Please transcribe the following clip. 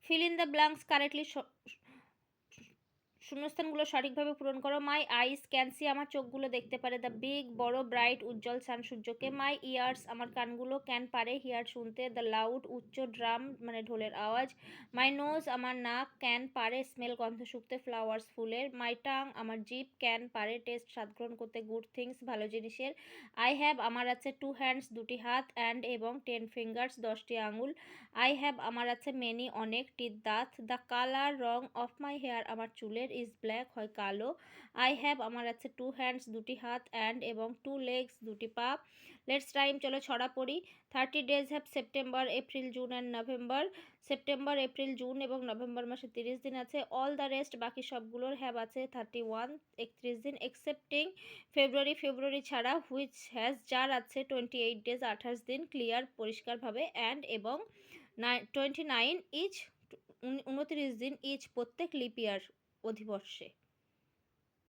Feel in the blanks correctly, শূন্যস্থানগুলো সঠিকভাবে পূরণ করো। মাই আইস ক্যান সি, আমার চোখগুলো দেখতে পারে দ্য বিগ, বড়, ব্রাইট, উজ্জ্বল সান, সূর্যকে। মাই ইয়ার্স, আমার কানগুলো ক্যান পারে হিয়ার, শুনতে দ্য লাউড, উচ্চ, ড্রাম মানে ঢোলের আওয়াজ। মাই নোজ, আমার নাক ক্যান পারে স্মেল, গন্ধ শুকতে, ফ্লাওয়ার্স ফুলের। মাই টাং, আমার জিভ ক্যান পারে টেস্ট, স্বাদ গ্রহণ করতে, গুড থিংস ভালো জিনিসের। আই হ্যাভ, আমার আছে টু হ্যান্ডস দুটি হাত, অ্যান্ড এবং 10 ফিঙ্গার্স 10টি আঙুল। আই হ্যাভ, আমার আছে মেনি অনেক, টিথ দাঁত। দ্য কালার রং অফ মাই হেয়ার, আমার চুলের, ইজ ব্ল্যাক হয় কালো। আই হ্যাভ, আমার আছে টু হ্যান্ডস দুটি হাত, অ্যান্ড এবং টু লেগস দুটি পা। লেটস টাইম, চলো ছড়া পড়ি। 30 days have September, April, June and November. September, April, June এবং নভেম্বর মাসে 30 দিন আছে। অল দ্য রেস্ট, বাকি সবগুলোর হ্যাভ আছে 31 31 দিন, এক্সেপ্টিং ফেব্রুয়ারি, ফেব্রুয়ারি ছাড়া, হুইচ হ্যাজ যার আছে 28 ডেজ 28 দিন, ক্লিয়ার পরিষ্কারভাবে, অ্যান্ড এবং 29 ইচ 29 দিন, ইচ প্রত্যেক লিপ ইয়ার অধিবর্ষে।